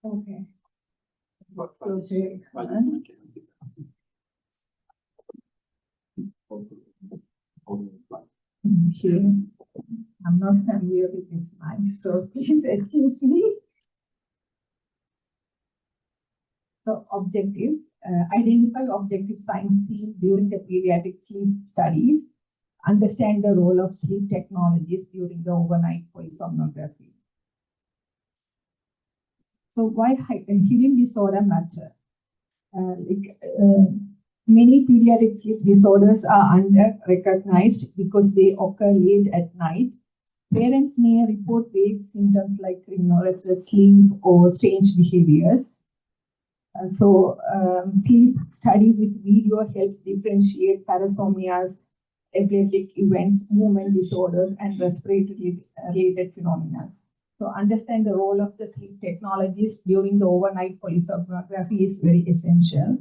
Okay. Okay. Okay. I'm not familiar with this mic, so please excuse me. So objectives, identify objective signs seen during the pediatric sleep studies, understand the role of sleep technologies during the overnight polysomnography. So why hearing disorder matter? Many pediatric sleep disorders are under-recognized because they occur late at night. Parents may report vague symptoms like restless sleep or strange behaviors. Sleep study with video helps differentiate parasomnias, epileptic events, movement disorders, and respiratory-related phenomena. So understand the role of the sleep technologies during the overnight polysomnography is very essential.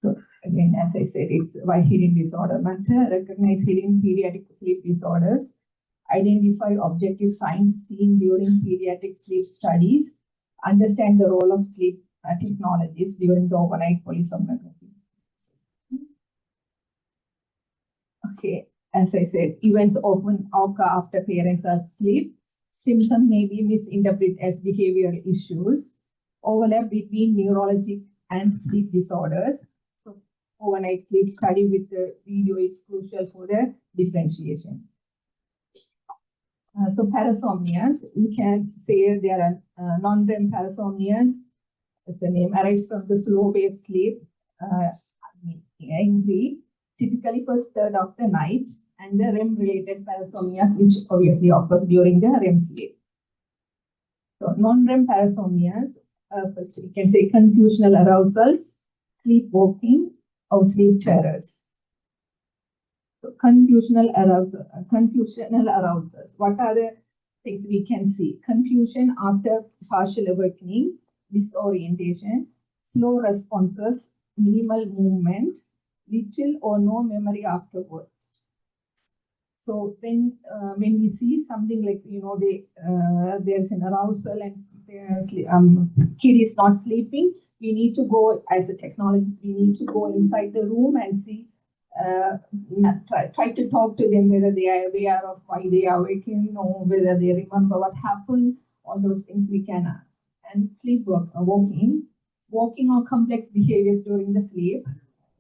So again, as I said, it's why hearing disorder matter. Recognize hearing pediatric sleep disorders. Identify objective signs seen during pediatric sleep studies. Understand the role of sleep technologies during the overnight polysomnography. Okay, as I said, events often occur after parents are asleep. Symptoms may be misinterpreted as behavioral issues. Overlap between neurologic and sleep disorders. So, overnight sleep study with the video is crucial for the differentiation. So, parasomnias, we can say there are non-REM parasomnias. As the name arises from the slow wave sleep, typically first third of the night, and the REM-related parasomnias, which obviously occurs during the REM sleep. So non-REM parasomnias, first we can say confusional arousals, sleepwalking, or sleep terrors. So confusional arousals. What are the things we can see? Confusion after partial awakening, disorientation, slow responses, minimal movement, little or no memory afterwards. So when we see something like there's an arousal and kid is not sleeping, we need to go as a technologist. We need to go inside the room and see. Try to talk to them whether they are aware of why they are waking or whether they remember what happened. All those things we can ask. And walking on complex behaviors during the sleep.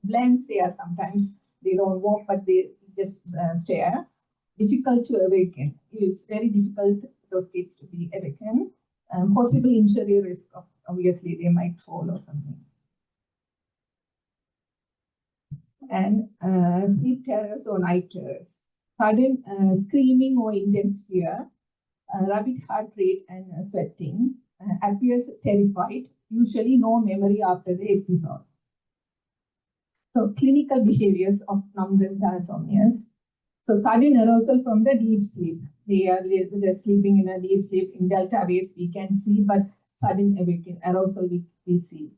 Blank stare, sometimes they don't walk but they just stare. Difficult to awaken. It's very difficult for those kids to be awakened. Possible injury risk of, obviously they might fall or something. And sleep terrors or night terrors. Sudden screaming or intense fear, rapid heart rate and sweating, appears terrified, usually no memory after the episode. So clinical behaviors of non-REM parasomnias. So sudden arousal from the deep sleep. They're sleeping in a deep sleep. In delta waves we can see, but sudden arousal we see.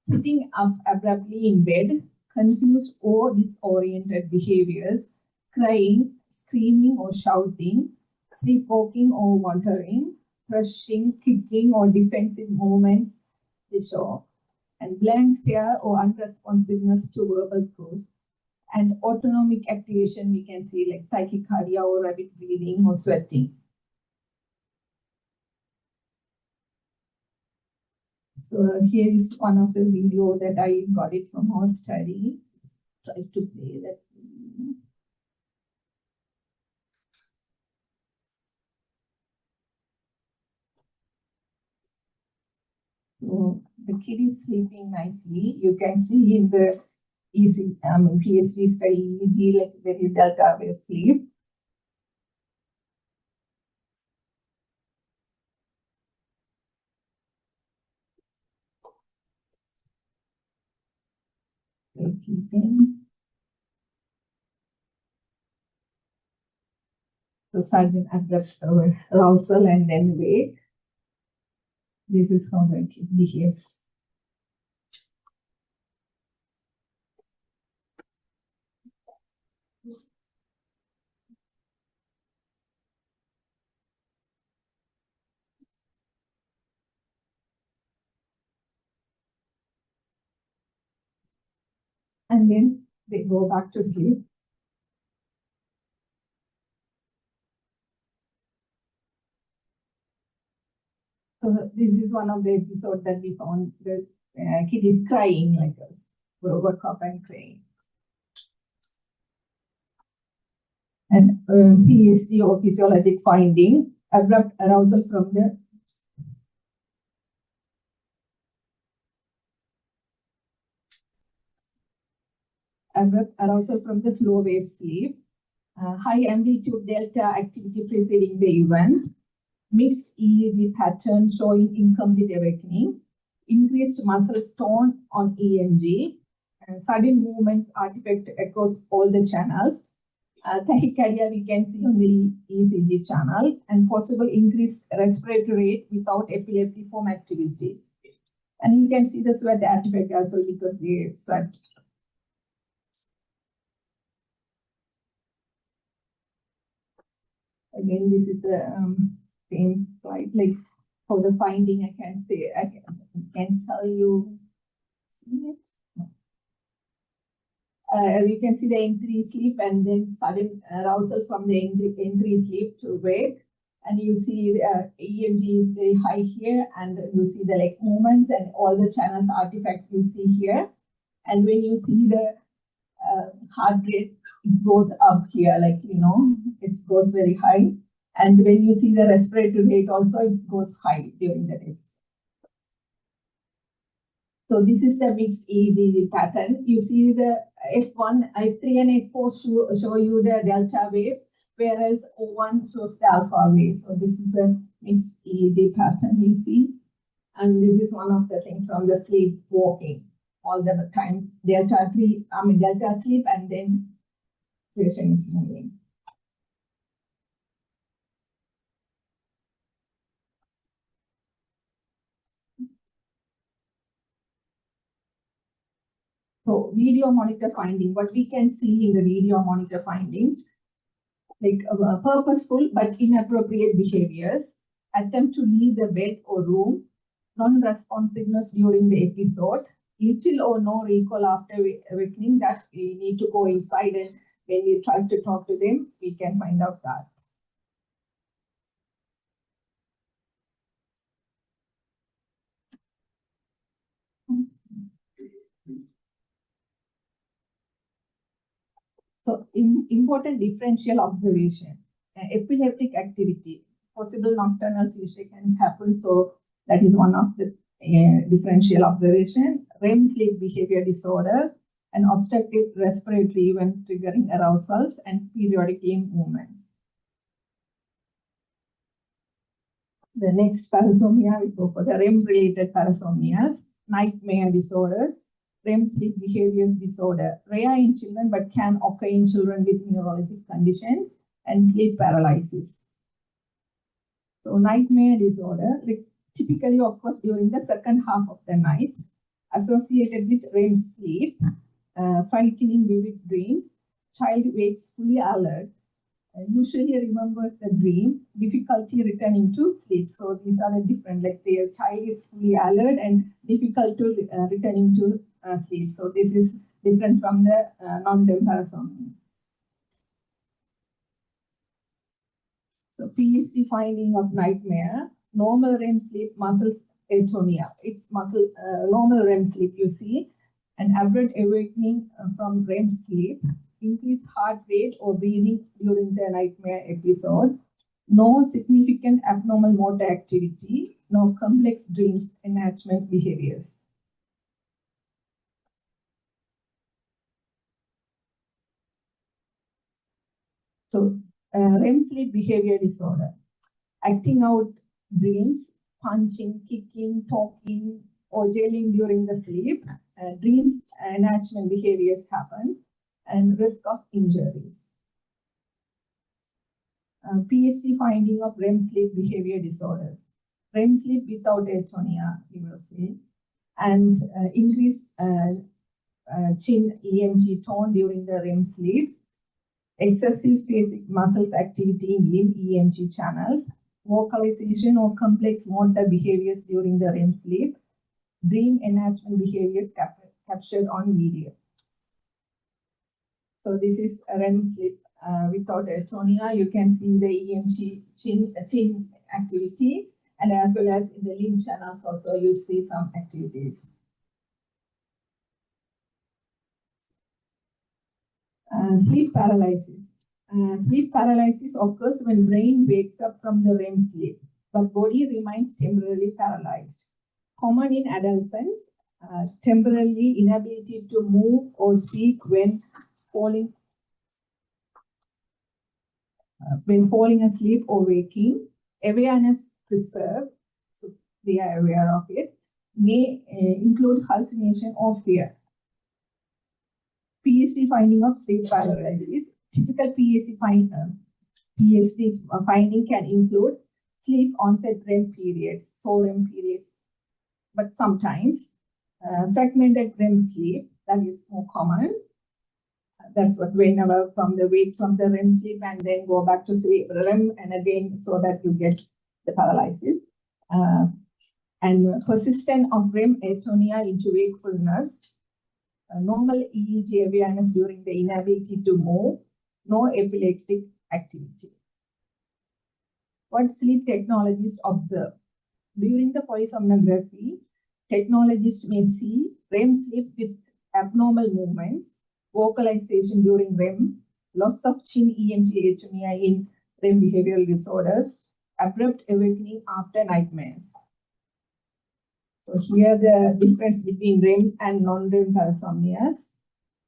Sitting up abruptly in bed, confused or disoriented behaviors, crying, screaming or shouting, sleepwalking or wandering, thrashing, kicking or defensive movements they show, and blank stare or unresponsiveness to verbal cues. And autonomic activation, we can see like tachycardia or rapid breathing or sweating. So here is one of the video that I got it from our study. Try to play that. So the kid is sleeping nicely. You can see in the PhD study, EEG, like very delta wave sleep. It's sleeping. So sudden abrupt arousal and then wake. This is how the kid behaves. and then they go back to sleep. So this is one of the episodes that we found the kid is crying like a robot cop and crying. And PSC or physiologic finding, abrupt arousal from the slow wave sleep, high amplitude delta activity preceding the event, mixed EEG pattern showing incomplete awakening, increased muscle tone on EMG, sudden movements artifact across all the channels, tachycardia we can see on the ECG channel, and possible increased respiratory rate without epileptiform activity. And you can see the sweat artifact as well because they sweat. Again, this is the same slide. Like for the finding, I can tell you. You can see the increased sleep and then sudden arousal from the increased sleep to wake. And you see EMG is very high here, and you see the leg movements and all the channels artifact you see here. And when you see the heart rate, it goes up here, like, it goes very high. And when you see the respiratory rate also, it goes high during the day. So this is the mixed EEG pattern. You see the F1, F3 and F4 show you the delta waves, whereas O1 shows the alpha waves. So this is a mixed EEG pattern you see. And this is one of the things from the sleepwalking. All the time, delta sleep, and then patient is moving. So video monitor finding, what we can see in the video monitor findings, like purposeful but inappropriate behaviors, attempt to leave the bed or room, non-responsiveness during the episode, little or no recall after awakening that we need to go inside, and when we try to talk to them, we can find out that. So important differential observation, epileptic activity, possible nocturnal seizure can happen. So that is one of the differential observation. REM sleep behavior disorder, and obstructive respiratory event triggering arousals and periodic limb movements. The next parasomnia, we go for the REM-related parasomnias, nightmare disorders, REM sleep behaviors disorder, rare in children but can occur in children with neurologic conditions, and sleep paralysis. So nightmare disorder typically occurs during the second half of the night, associated with REM sleep, frightening vivid dreams, child wakes fully alert, usually remembers the dream, difficulty returning to sleep. So these are the different, like their child is fully alert and difficult to returning to sleep. So this is different from the non-REM parasomnia. So PSC finding of nightmare, normal REM sleep, muscles atonia. It's normal REM sleep you see, an abrupt awakening from REM sleep, increased heart rate or breathing during the nightmare episode, no significant abnormal motor activity, no complex dreams, enactment behaviors. So REM sleep behavior disorder, acting out dreams, punching, kicking, talking, or yelling during the sleep, dreams, enactment behaviors happen, and risk of injuries. PhD finding of REM sleep behavior disorders. REM sleep without atonia, we will see, and increased chin EMG tone during the REM sleep, excessive phasic muscles activity in limb EMG channels, vocalization or complex motor behaviors during the REM sleep, dream enactment behaviors captured on video. So this is a REM sleep without atonia. You can see the EMG chin activity, and as well as in the limb channels also you see some activities. Sleep paralysis. Sleep paralysis occurs when brain wakes up from the REM sleep, but body remains temporarily paralyzed. Common in adolescents, temporarily inability to move or speak when falling asleep or waking, awareness preserved, so they are aware of it, may include hallucination or fear. PhD finding of sleep paralysis. Typical PhD finding can include sleep onset REM periods, so REM periods, but sometimes fragmented REM sleep, that is more common. That's what whenever from the wake from the REM sleep and then go back to sleep REM and again so that you get the paralysis. And persistent of REM atonia into wakefulness, normal EEG awareness during the inability to move, no epileptic activity. What sleep technologists observe? During the polysomnography, technologists may see REM sleep with abnormal movements, vocalization during REM, loss of chin EMG atonia in REM behavioral disorders, abrupt awakening after nightmares. So here the difference between REM and non-REM parasomnias.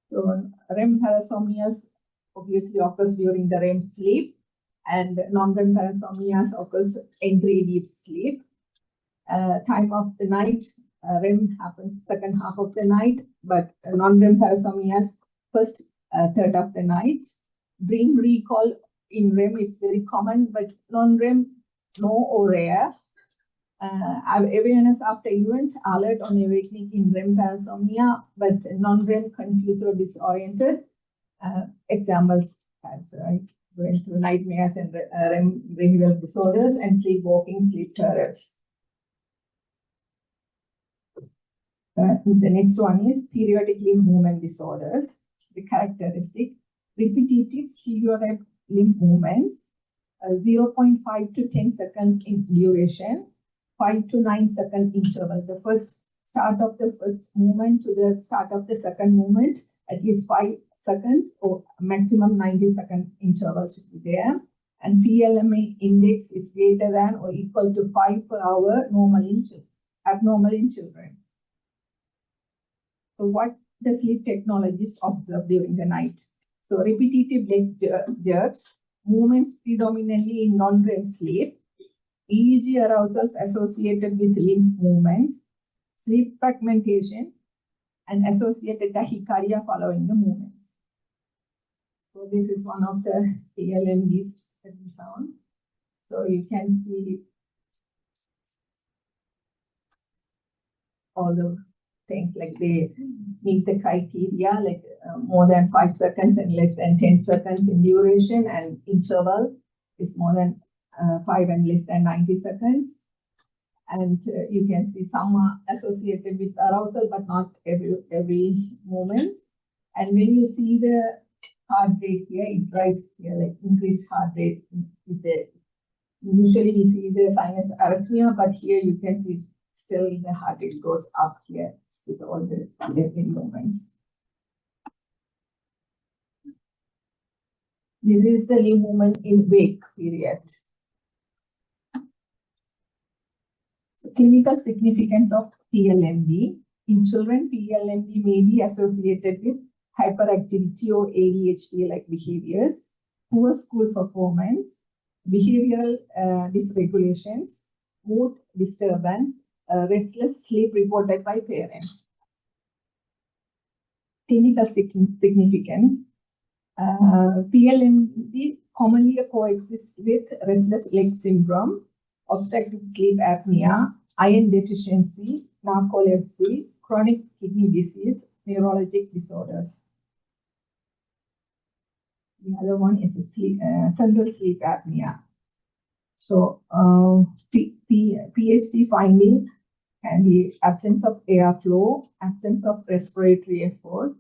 So REM parasomnias obviously occurs during the REM sleep, and non-REM parasomnias occurs entry deep sleep. Time of the night, REM happens second half of the night, but non-REM parasomnias first third of the night. Dream recall in REM, it's very common, but non-REM, no or rare. Awareness after event, alert on awakening in REM parasomnia, but non-REM confused or disoriented. Examples as going through nightmares and REM behavioral disorders and sleepwalking, sleep terrors. The next one is periodic limb movement disorders. The characteristic, repetitive stereotype limb movements, 0.5 to 10 seconds in duration, 5 to 9 second interval. The first start of the first movement to the start of the second movement, at least 5 seconds or maximum 90-second interval should be there. And PLMA index is greater than or equal to 5 per hour, abnormal in children. So what the sleep technologists observe during the night? So repetitive leg jerks, movements predominantly in non-REM sleep, EEG arousals associated with limb movements, sleep fragmentation, and associated tachycardia following the movements. So this is one of the TLMDs that we found. So you can see all the things like they meet the criteria, like more than 5 seconds and less than 10 seconds in duration, and interval is more than 5 and less than 90 seconds. And you can see some are associated with arousal, but not every moment. And when you see the heart rate here, it rises here, like increased heart rate. Usually we see the sinus arrhythmia, but here you can see still the heart rate goes up here with all the movements. This is the limb movement in wake period. So clinical significance of PLMD. In children, PLMD may be associated with hyperactivity or ADHD-like behaviors, poor school performance, behavioral dysregulations, mood disturbance, restless sleep reported by parents. Clinical significance. PLMD commonly coexists with restless leg syndrome, obstructive sleep apnea, iron deficiency, narcolepsy, chronic kidney disease, neurologic disorders. The other one is central sleep apnea. So PHC finding can be absence of airflow, absence of respiratory effort,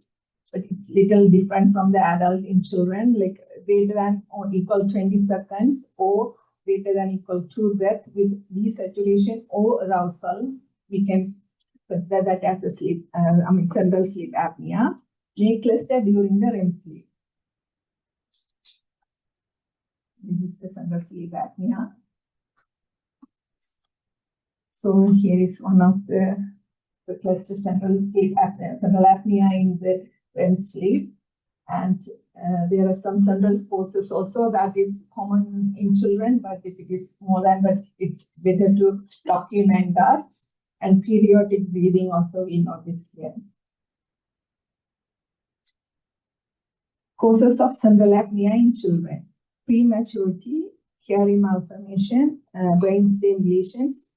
but it's little different from the adult in children, like greater than or equal 20 seconds or greater than equal to breath with desaturation or arousal. We can consider that as a sleep, central sleep apnea, may cluster during the REM sleep. This is the central sleep apnea. So here is one of the cluster central sleep apnea, central apnea in the REM sleep. And there are some central forces also that is common in children, but if it is more than, but it's better to document that. And periodic breathing also we notice here. Causes of central apnea in children: prematurity, hearing malformation, brainstem lesions,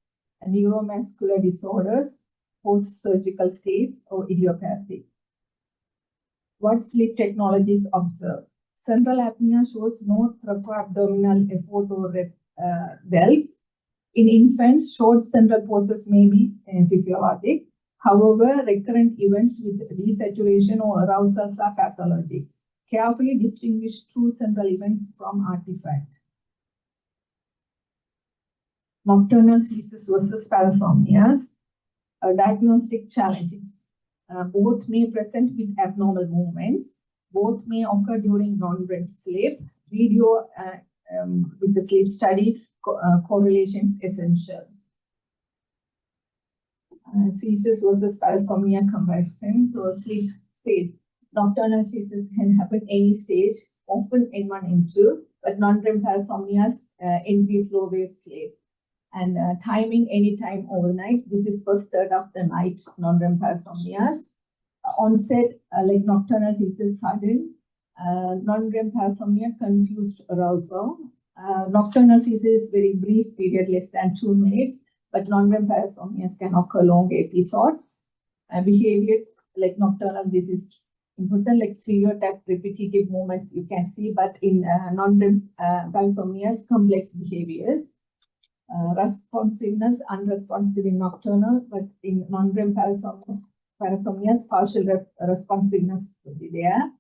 neuromuscular disorders, post-surgical states, or idiopathic. What sleep technologies observe? Central apnea shows no thoracoabdominal effort or bells. In infants, short central pauses may be physiologic. However, recurrent events with desaturation or arousals are pathologic. Carefully distinguish true central events from artifact. Nocturnal seizures versus parasomnias. Diagnostic challenges. Both may present with abnormal movements. Both may occur during non-REM sleep. Video with the sleep study correlations essential. Seizures versus parasomnia comparison. So sleep state. Nocturnal seizures can happen any stage, often N1, N2, but non-REM parasomnias increase low wave sleep. And timing anytime overnight. This is first third of the night non-REM parasomnias. Onset like nocturnal seizures sudden. Non-REM parasomnia confused arousal. Nocturnal seizures is very brief period, less than 2 minutes, but non-REM parasomnias can occur long episodes. Behaviors like nocturnal, this is important, like stereotype repetitive movements you can see, but in non-REM parasomnias, complex behaviors. Responsiveness, unresponsive in nocturnal, but in non-REM parasomnias, partial responsiveness will be there.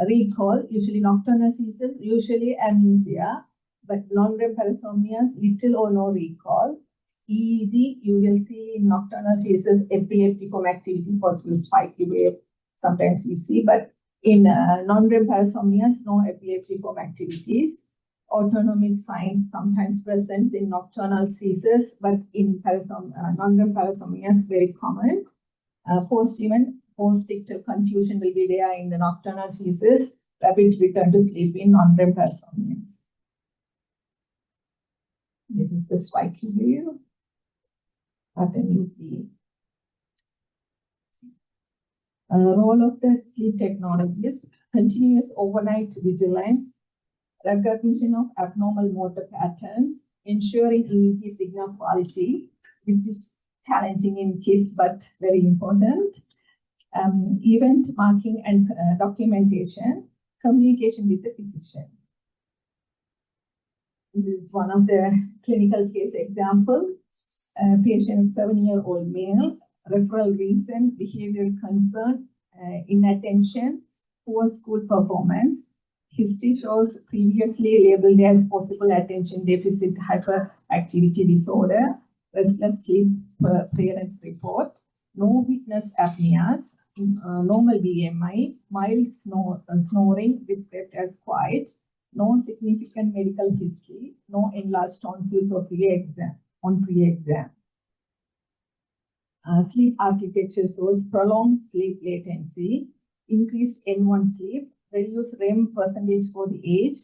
Recall, usually nocturnal seizures, usually amnesia, but non-REM parasomnias, little or no recall. EEG, you will see in nocturnal seizures, epileptiform activity, possible spiky wave, sometimes you see, but in non-REM parasomnias, no epileptiform activities. Autonomic signs sometimes present in nocturnal seizures, but in non-REM parasomnias, very common. Post-ictal confusion will be there in the nocturnal seizures, rapid return to sleep in non-REM parasomnias. This is the spiky wave pattern you see. Role of the sleep technologies: continuous overnight vigilance, recognition of abnormal motor patterns, ensuring EEG signal quality, which is challenging in kids but very important. Event marking and documentation, communication with the physician. This is one of the clinical case example. Patient 7-year-old male, referral reason, behavioral concern, inattention, poor school performance. History shows previously labeled as possible attention deficit hyperactivity disorder, restless sleep parents report, no witness apneas, normal BMI, mild snoring described as quiet, no significant medical history, no enlarged tonsils or pre-exam. Sleep architecture shows prolonged sleep latency, increased N1 sleep, reduced REM percentage for the age,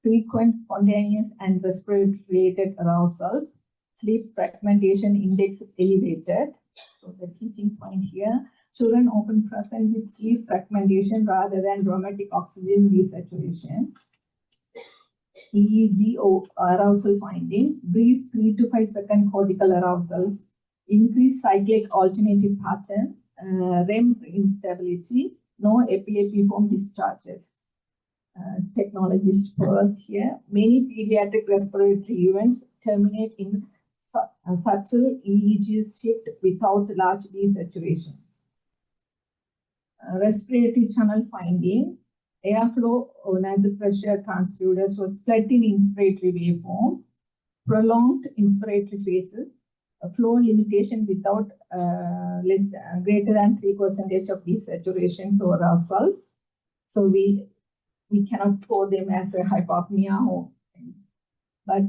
frequent spontaneous and respiratory-related arousals, sleep fragmentation index elevated. So the teaching point here, children often present with sleep fragmentation rather than dramatic oxygen desaturation. EEG or arousal finding, brief 3 to 5 second cortical arousals, increased cyclic alternative pattern, REM instability, no epileptiform discharges. Technologist work here. Many pediatric respiratory events terminate in subtle EEG shift without large desaturations. Respiratory channel finding. Airflow or nasal pressure transducers was flat in inspiratory waveform. Prolonged inspiratory phases. Flow limitation without greater than 3% of desaturations or arousals. So we cannot call them as a hypopnea, but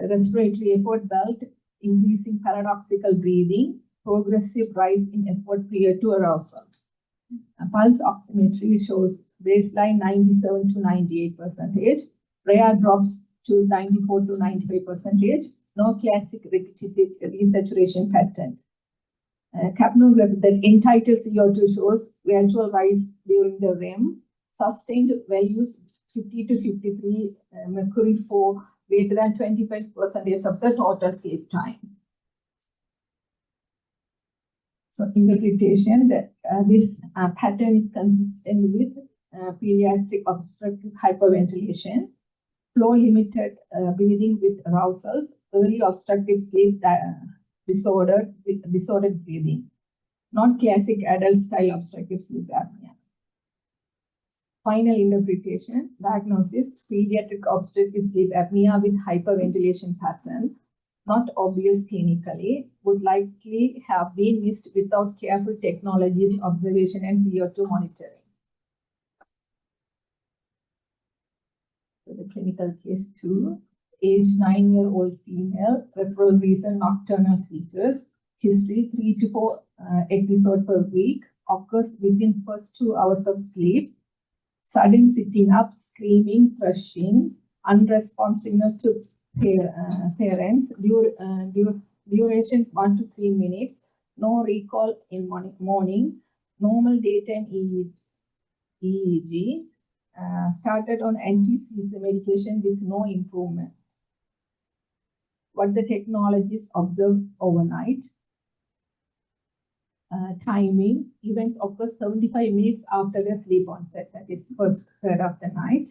respiratory effort belt, increasing paradoxical breathing, progressive rise in effort prior to arousals. Pulse oximetry shows baseline 97 to 98%, rare drops to 94 to 95%, no classic repetitive desaturation pattern. Capnography that entitled CO2 shows gradual rise during the REM, sustained values 50 to 53 mercury for greater than 25% of the total sleep time. So interpretation that this pattern is consistent with pediatric obstructive hyperventilation, flow limited breathing with arousals, early obstructive sleep disorder with disordered breathing, not classic adult style obstructive sleep apnea. Final interpretation, diagnosis, pediatric obstructive sleep apnea with hyperventilation pattern, not obvious clinically, would likely have been missed without careful technologies, observation, and CO2 monitoring. So the clinical case 2, age 9-year-old female, referral reason nocturnal seizures, history 3 to 4 episodes per week, occurs within first 2 hours of sleep, sudden sitting up, screaming, thrashing, unresponsiveness to parents, duration 1 to 3 minutes, no recall in morning, normal daytime EEG, started on anti-seizure medication with no improvement. What the technologies observed overnight. Timing, events occur 75 minutes after the sleep onset, that is first third of the night.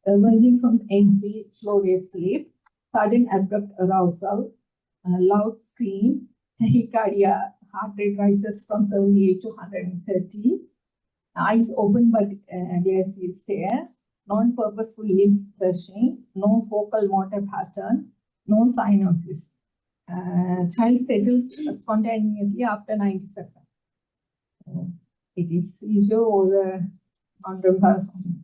Emerging from entry slow wave sleep, sudden abrupt arousal, loud scream, tachycardia, heart rate rises from 78 to 130, eyes open but glassy stare, non-purposeful limb thrashing, no focal motor pattern, no cyanosis. Child settles spontaneously after 90 seconds. It is seizure or non-REM parasomnia.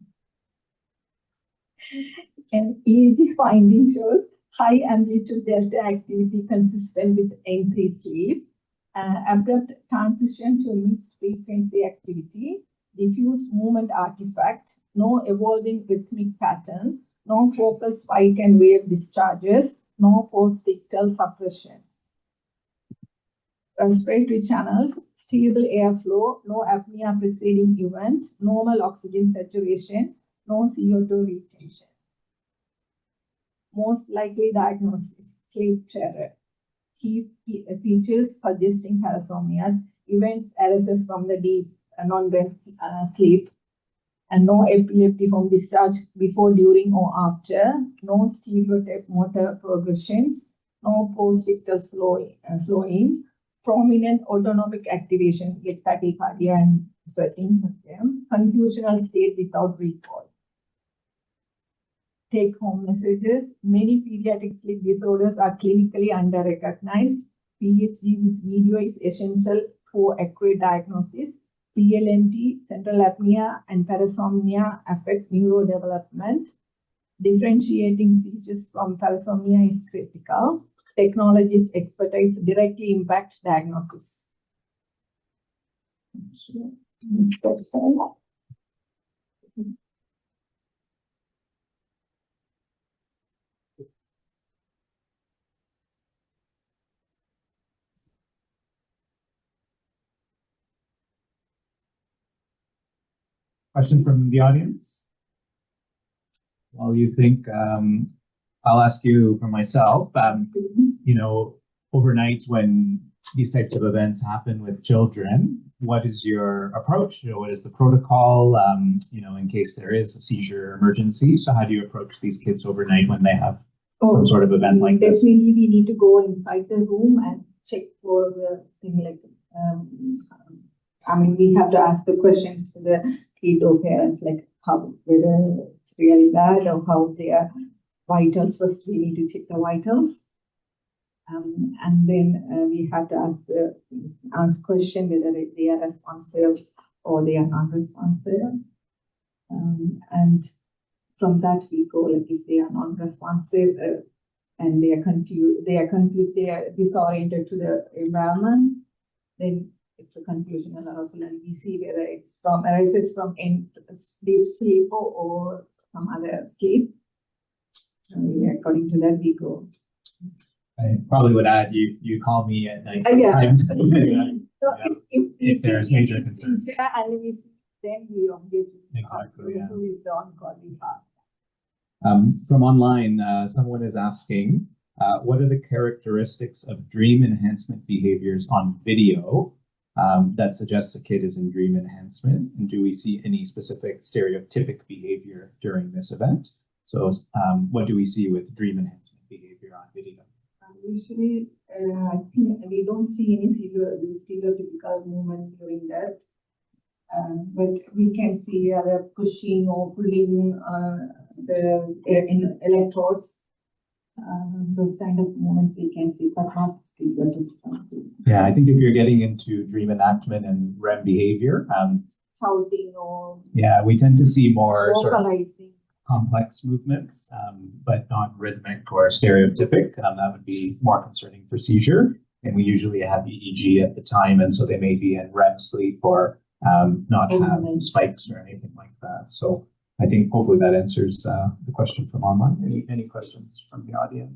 And EEG finding shows high amplitude delta activity consistent with N3 sleep, abrupt transition to mixed frequency activity, diffuse movement artifact, no evolving rhythmic pattern, no focal spike and wave discharges, no post-ictal suppression. Respiratory channels, stable airflow, no apnea preceding event, normal oxygen saturation, no CO2 retention. Most likely diagnosis, sleep terror. Key features suggesting parasomnias, events arises from the deep non-REM sleep, and no epileptic from discharge before, during, or after, no stereotype motor progressions, no post-ictal slowing, prominent autonomic activation like tachycardia and sweating, confusional state without recall. Take-home messages, many pediatric sleep disorders are clinically under-recognized. PhD with video is essential for accurate diagnosis. PLMT, central apnea, and parasomnia affect neurodevelopment. Differentiating seizures from parasomnia is critical. Technologies expertise directly impact diagnosis. Question from the audience? While you think, I'll ask you for myself. You know, overnight when these types of events happen with children, what is your approach? You know, what is the protocol? You know, in case there is a seizure emergency, so how do you approach these kids overnight when they have some sort of event like this? Definitely, we need to go inside the room and check for the thing like I mean, we have to ask the questions to the kid or parents, like how, whether it's really bad or how their vitals. First, we need to check the vitals. And then we have to ask question whether they are responsive or they are not responsive. And from that we go, like if they are non-responsive and they are confused, they are disoriented to the environment, then it's a confusional arousal, and we see whether it's from arises from deep sleep or some other sleep. According to that, we go. I probably would add you call me at night. Yeah. So So if there's major concerns. And we see, then we obviously Exactly, yeah. who is the on-call department. From online, someone is asking, what are the characteristics of dream enhancement behaviors on video that suggests a kid is in dream enhancement? And do we see any specific stereotypic behavior during this event? So what do we see with dream enhancement behavior on video? Usually, I think we don't see any stereotypical movement during that. But we can see other pushing or pulling the electrodes. Those kind of movements we can see, but not stereotypical. Yeah, I think if you're getting into dream enactment and REM behavior, shouting or yeah, we tend to see more sort of vocalizing. complex movements, but not rhythmic or stereotypic. That would be more concerning for seizure. And we usually have EEG at the time, and so they may be in REM sleep or not have spikes or anything like that. So I think hopefully that answers the question from online. Any questions from the audience?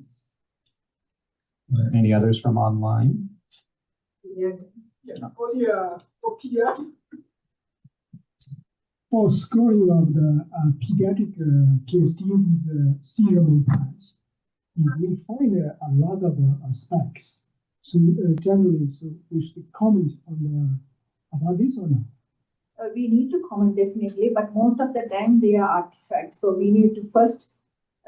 Or any others from online? Yeah. For pediatric, for scoring of the pediatric case dealing with seizure times, we find a lot of spikes. So generally, so we should comment on about this or not? We need to comment definitely, but most of the time they are artifacts. So we need to first,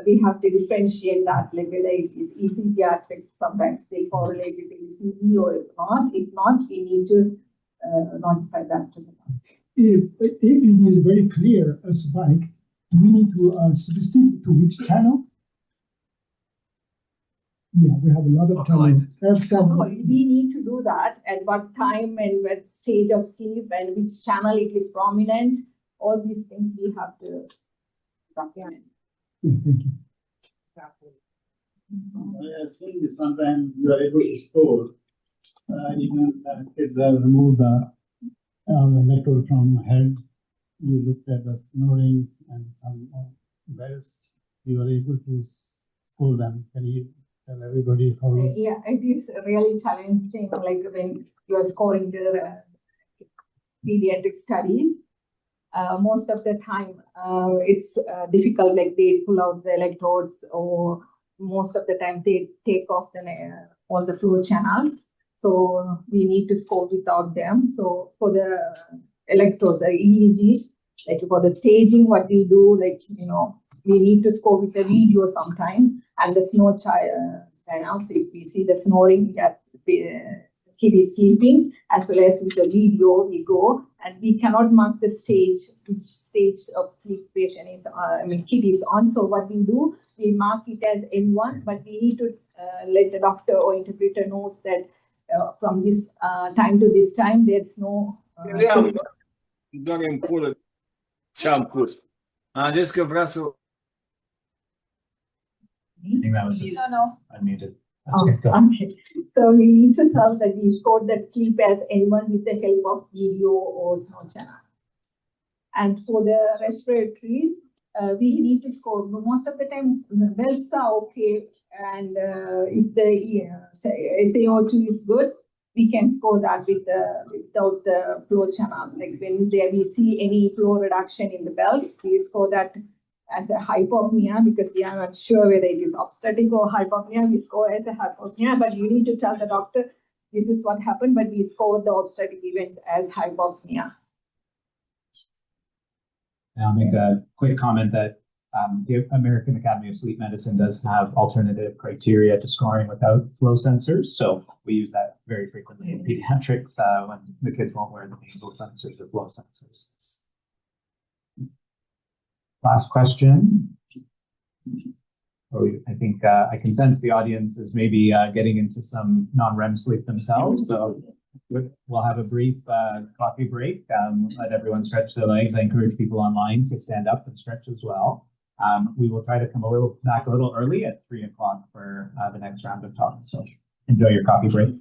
we have to differentiate that, like whether it is ECG artifact, sometimes they correlate with the ECG or if not. If not, we need to notify that to the doctor. If it is very clear a spike, do we need to specific to which channel? Yeah, we have a lot of channels. We need to do that at what time and what stage of sleep and which channel it is prominent. All these things we have to document. Yeah, thank you. I think sometimes you are able to score even kids have removed the electrode from head. You looked at the snorings and some bells. You are able to score them. Can you tell everybody how? Yeah, it is really challenging. Like when you are scoring the pediatric studies, most of the time it's difficult. Like they pull out the electrodes, or most of the time they take off all the flow channels. So we need to score without them. So for the electrodes, EEG, like for the staging, what we do, like, we need to score with the video sometime, and the snore channels, if we see the snoring that the kid is sleeping, as well as with the video, we go, and we cannot mark the stage, which stage of sleep patient is, kid is on. So what we do, we mark it as N1, but we need to let the doctor or interpreter knows that from this time to this time, there's no. Very important. Just give us a. I think that was just unmuted. Okay. So we need to tell that we scored that sleep as N1 with the help of video or snore channel. And for the respiratory, we need to score. Most of the time, belts are okay, and if the SaO2 is good, we can score that with without the flow channel. Like when we see any flow reduction in the belt, we score that as a hypopnea, because we are not sure whether it is obstetric or hypopnea. We score as a hypopnea, but you need to tell the doctor this is what happened, but we score the obstetric events as hypopnea. I'll make a quick comment that The American Academy of Sleep Medicine does have alternative criteria to scoring without flow sensors. So we use that very frequently in pediatrics when the kids won't wear the nasal sensors or flow sensors. Last question. I think I can sense the audience is maybe getting into some non-REM sleep themselves. So we'll have a brief coffee break. Let everyone stretch their legs. I encourage people online to stand up and stretch as well. We will try to come back a little early at 3 o'clock for the next round of talks. So enjoy your coffee break.